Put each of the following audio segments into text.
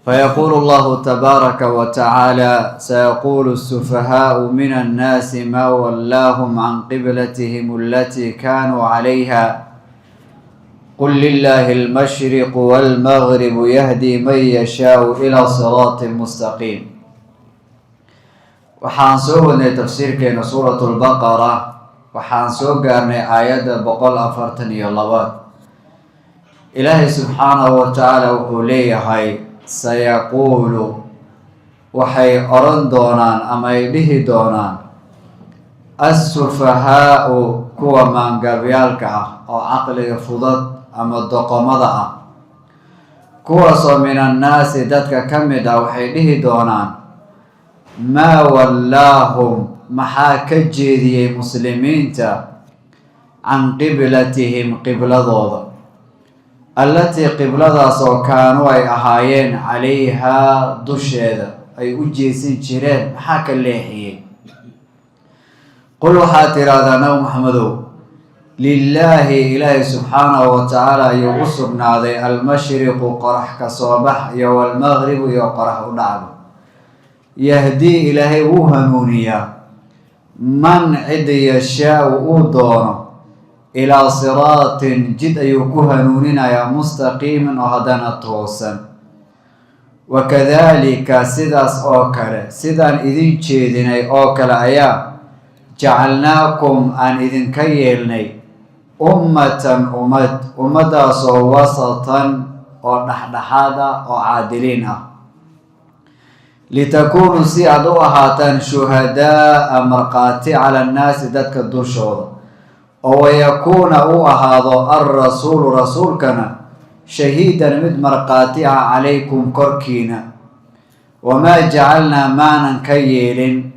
فيقول الله تبارك وتعالى: سيقول السفهاء من الناس ما ولاهم عن قبلتهم التي كانوا عليها قل لله المشرق والمغرب يهدي من يشاء إلى صراط مستقيم. waxaan soo wadnay tafsiirkeena suuratu lbaqara. waxaan soo gaarnay aayadda 142. ilaahay subxaanahu wa tacaala wuxuu leeyahay sayaquulu, waxay oran doonaan ama ay dhihi doonaan assufahaau, kuwa maangabyaalka ah oo caqliga fudud ama doqomada ah, kuwaasoo min annaasi dadka ka mid ah waxay dhihi doonaan maa wallaahum, maxaa ka jeediyey muslimiinta can qiblatihim, qibladooda, allatii qibladaas oo kaanuu ay ahaayeen calayhaa, dusheeda ay u jeesin jireen, maxaa ka leexiyey? qul waxaad tiraahdaa nabi maxamedow, lilaahi, ilaahay subxaanahu wa tacaala ayuu u sugnaaday almashriqu, qorax ka soo bax, iyo walmaqribu, iyo qorax u dhacdo. yahdii, ilaahay wuu hanuuniyaa man cid yashaau uu doono ilaa siraatin, jid ayuu ku hanuuninayaa mustaqiimin oo haddana toosan. wakadaalika, sidaas oo kale, sidaan idin jeedinay oo kale ayaa jacalnaakum, aan idinka yeelnay ummatan ummad, ummadaasoo wasatan, oo dhexdhexaad ah, oo caadiliin ah, litakuunuu, si aad u ahaataan shuhadaaa, markhaati cala annaasi, dadka dushooda, oo wayakuuna uu ahaado alrasuulu, rasuulkana shahiidan, mid markhaati ah, calaykum korkiina. wamaa jacalnaa, maanan ka yeelin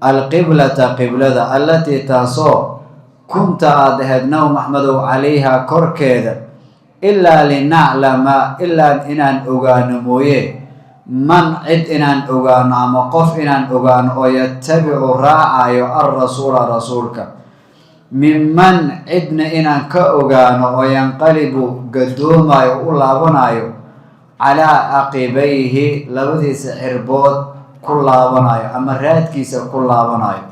alqiblata qiblada allatii taasoo kunta aad ahayd nabi maxmedow calayhaa, korkeeda, ilaa linaclama, ilaa inaan ogaano mooye, man cid inaan ogaano ama qof inaan ogaano oo yatabicu raacayo alrasuula, rasuulka, minman cidna inaan ka ogaano oo yanqalibu gadoomayo, u laabanayo, calaa caqibayhi, labadiisa cirbood ku laabanayo ama raadkiisa ku laabanayo.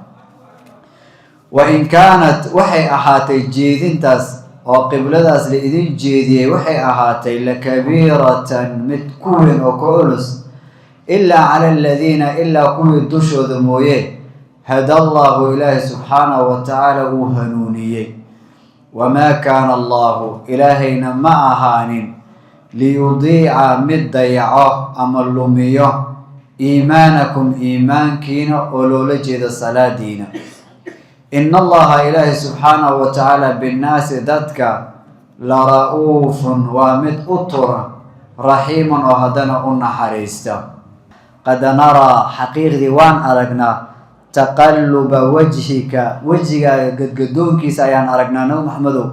wa in kaanat, waxay ahaatay jeedintaas oo qibladaas la idin jeediyey, waxay ahaatay lakabiiratan, mid ku weyn oo ka culus, ilaa cala aladiina, ilaa kuwii dushooda mooye, hada allahu, ilaahay subxaanahu wa tacaala uu hanuuniyey. wamaa kaana allahu, ilaahayna ma ahaanin liyudiica, mid dayaco ama lumiyo, iimaanakum, iimaankiina, oo loola jeedo salaadiina. in allaha, ilaahay subxaanahu wa tacaala binnaasi, dadka la ra-uufun, waa mid u tura, raxiimun, oo haddana u naxariista. qad naraa, xaqiiqdii waan aragnaa, taqalluba wajhika, wejigaaga gadgadoonkiisa ayaan aragnaa nabi maxmedow,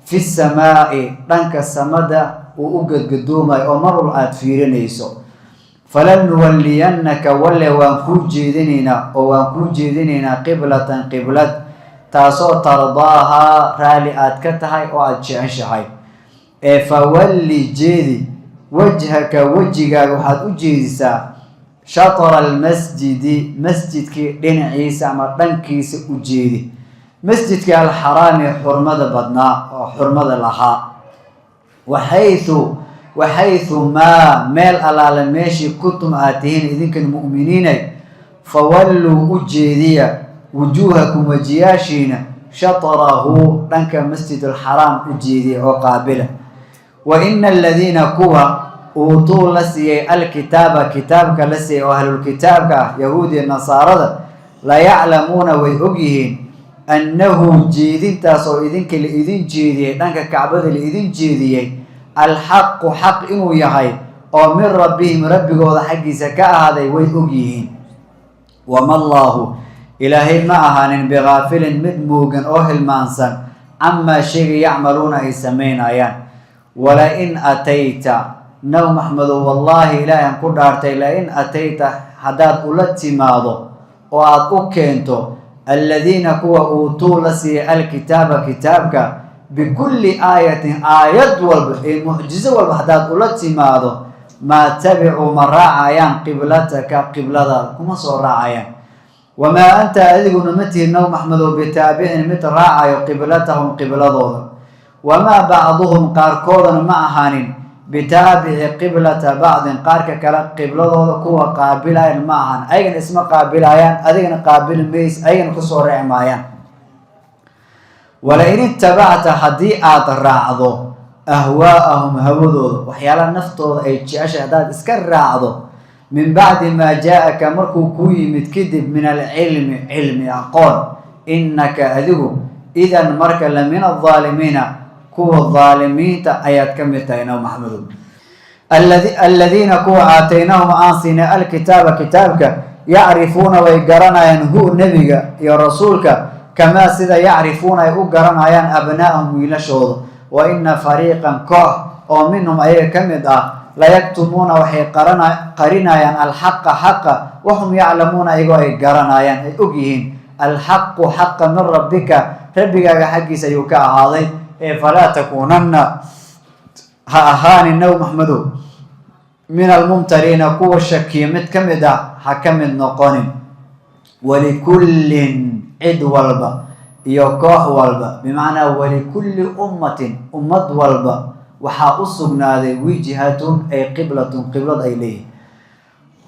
fi samaa'i, dhanka samada uu u gadgadoomayo oo mar walba aada fiirinayso. falanuwalliyannaka, walle waan kuu jeedinaynaa, oo waan kuu jeedinaynaa qiblatan, qiblad, taasoo tardaahaa, raali aad ka tahay oo aada jeceshahay. ee fawalli, jeedi, wajhaka, wejigaaga waxaad u jeedisaa shatra almasjidi, masjidkii dhinaciisa ama dhankiisa u jeedi, masjidkii alxaraami, xurmada badnaa oo xurmada lahaa. waxaythu maa, meel allaale meeshii kuntum aad tihiin idinkan mu'miniinay, fawalluu, u jeediya wujuuhakum, wejiyaashiina, shatrahu, dhanka masjid alxaraam u jeediya oo qaabila. wa ina aladiina, kuwa uutuu la siiyey alkitaaba, kitaabka la siiyey oo ahlulkitaabka ah, yahuudiya nasaarada, la yaclamuuna, way ogyihiin, annahu, jeedintaas oo idinka la idin jeediyey, dhanka kacbada la idin jeediyey, alxaqu, xaq inuu yahay, oo min rabbihim, rabbigooda xaggiisa ka ahaaday, way ogyihiin. wama allaahu, ilaahay ma ahaanin bigaafilin, mid moogan oo hilmaansan, camaa shayga yacmaluuna ay samaynayaan. walain atayta, nabi maxmedow, wallaahi ilaahan ku dhaartay, lain atayta, haddaad ula timaado oo aada u keento aladiina, kuwa uutuu la siiyey alkitaaba, kitaabka, بكل آية آيات المعجزة والبحدات التي ماذا ما تبعوا من راعيان قبلتك قبلة كما صور راعيان وما أنت أذق نمته النوم محمد بتابع مثل راعي قبلتهم قبلة وما بعضهم قاركوضا معهان بتابع قبلة بعض قارك كلا قبلة كوا قابلين معهان أين اسم قابلين أين قابل ميس أين كسور عمايان ولئن اتبعت حديئات الراعضو أهواءهم هودود وحيالا نفتوض أي تشاشة هداد اسكر راعضو من بعد ما جاءك مركو كوي متكدب من العلم علم أقول إنك أذو إذا مرك لمن الظالمين كو الظالمين آيات كمتين محمد الذين كو آتيناهم آنسين الكتاب كتابك يعرفون ويقرنا ينهو النبي يا رسولك كما سيدا يعرفون يقرنا ين أبنائهم ويلشوض وإن فريقا كوح أو منهم أي كمد لا يكتمون وحي قرنا ين الحق حقا وهم يعلمون أي قرنا ين أجيهن الحق حق من ربك حقي سيوكا هذا فلا تكونن هاهان النوم محمد من الممترين قوة الشكية متكمدة حكم النقون ولكل عد والبا يوكوح والبا بمعنى ولكل أمة والبا وحاصبنا ذي وجهة أي قبلة إليه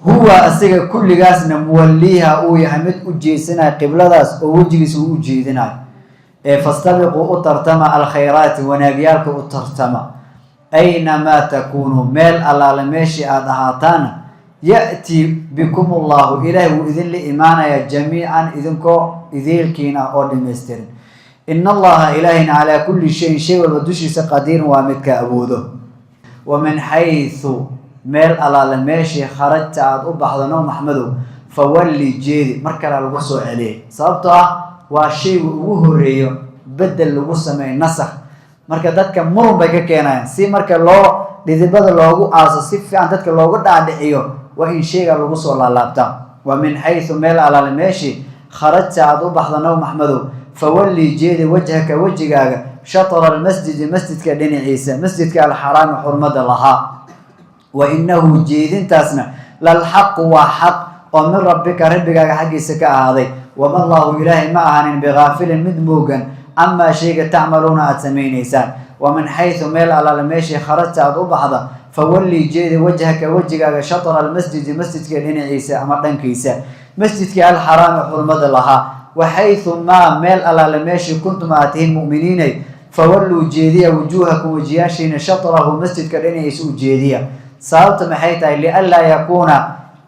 هو أسيق كل جاسنا موليها أو يحمد أجيسنا قبلة داس أو وجيس أجيدنا فاستبقوا أترتما الخيرات ونبيالك أترتما أينما تكونوا ميل على لميشي أدهاتان يأتي بكم الله إليه وإذن لإيمانا جميعا إذنكو إذيلكينا أو دمسترين إن الله إلهنا على كل شيء والدوشي قدير وامدك أبوده ومن حيث ميل على لميشي خرجت عاد أبحضنا محمد فولي جيدي مركلا لغسو عليه صابتها وشيء وهريو بدل لغسو من نسخ marka dadka murun bay ka keenayaan si marka loo dhidibada loogu aaso si fiican dadka loogu dhaadhiciyo waa in sheega lagu soo laalaabta wa min haythu meel ala meeshi kharajta adu baxdana maxmedo fawalli jeedi wajhaka wajigaaga shatr al masjidka dhinaciisa masjidka al haram xurmada laha wa innahu jeedintaasna lal haqq wa haqq oo min rabbika xaqiisa ka ahaaday wa ma allah ilaahi ma ahanin bighafilin midmugan أما شيء تعملون أتسمينيسان ومن حيث ميل على المشي خرجت أضبحضة فولي جيد وجهك وجهك شطر المسجد مسجدك لين عيسى أمرنا كيسى مسجدك الحرام حرمة لها وحيث ما ميل على المشي كنتم آتين مؤمنين فولوا جيدية وجوهكم وجياشين شطره مسجدك لين عيسى جيدية صارت محيطا لألا يكون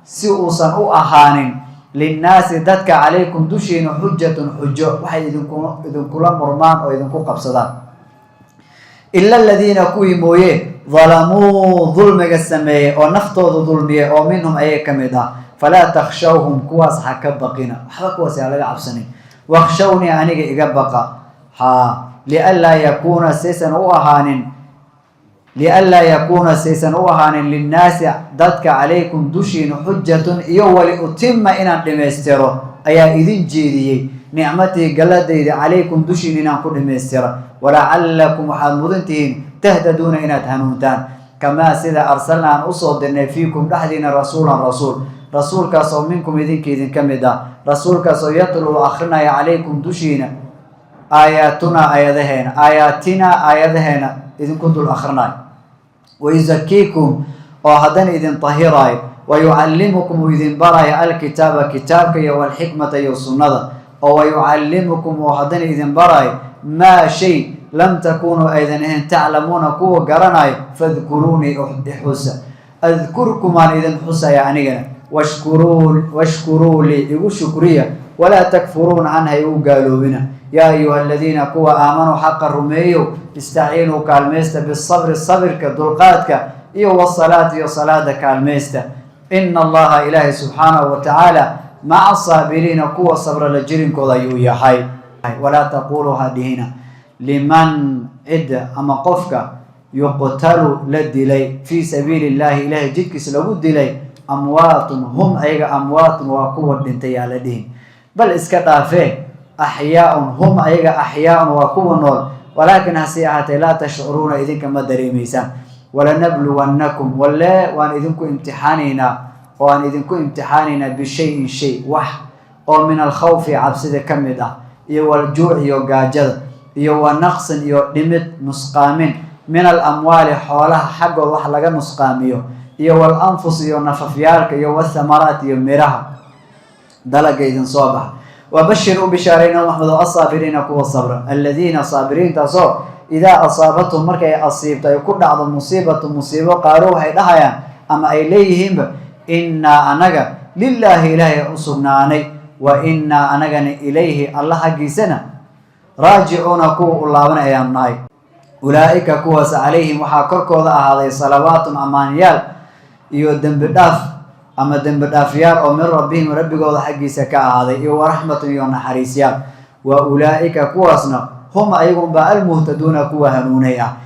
سؤوسا أو أخان للناس ذاتك عليكم دشين حجة وحي إذن كل مرمان أو إذن كل قبصدان إلا الذين كوي مويه ظلموا ظلمك السماء أو نفتوض ظلمية أو منهم أي كمدا فلا تخشوهم كواس حكبقين حبا كواس على عبسني واخشوني أنيك إقبقا لألا يكون سيسا وهان للناس ذاتك عليكم دشين حجة يولي أتم إن دمسترو أيا إذن جيدي نعمتي قلدي عليكم دشين إن كل دمسترو ولعلكم حمدتين تهتدون إن تهنونتان كما سيدا أرسلنا أن أصدرنا فيكم لحدنا رسول كاسو منكم إذن كمدا رسول كاسو يطلو أخرنا عليكم دشين آياتنا آياتنا إذن كنتم الأخرنا ويزكيكم وهدن إذن طهيراي ويعلمكم إذن براي الكتاب كتابك والحكمة والسنة ويعلمكم وهدن إذن براي ما شيء لم تكونوا أيضا تعلمون كو قرناي فاذكروني حسا أذكركم عن إذن حسا يعني واشكروا لي يقول شكرية ولا تكفرون عنها يقالوا بنا يا أيها الذين كوا آمنوا حق الرميو استعينوا كالميستا الصبر كدلقاتك والصلاة كالميستا إن الله إله سبحانه وتعالى مع الصابرين كوا صبر لجرين كوضا يحي ولا تقولوا هذه لمن عد أما قفك يقتل للدلي في سبيل الله إله جدك سلود دلي أموات هم أيغا أموات وقوة بنتي على دين بل إسكتا فيه أحياء هم أيغا أحياء وقوة نور ولكن هسيئات لا تشعرون إذن كما دريميسان ولنبلونكم ولا وأن إذنكم امتحاننا وأن إذنكم امتحاننا بشيء وح أو من الخوف عبسد كمدة إيو الجوع إيو قاجد إيو النقص إيو لمد نسقامين من الأموال حولها حق الله لغا نسقاميو إيو الأنفس إيو نففيالك إيو الثمرات إيو ميرها دلق إذن صوبح وبشروا بشارين ومحمد الصابرين كوا الصبر الذين صابرين تصور إذا أصابتهم مركي أصيبت يكون بعض مصيبة قالوا هيدها أما إليهم إنا أنجا لله إله أصبناني وإنا أنجا إليه الله حقيسنا راجعون كو الله من أيامناي أولئك كوس عليهم وحاكركو هذه صلوات أمانيال يودن بداف أما دن بدافيال أو من ربهم ربكو حقيسا كهذا يو ورحمة يوم حريسيال وأولئك كوسنا هم أيضا المهتدون كوا هنونيا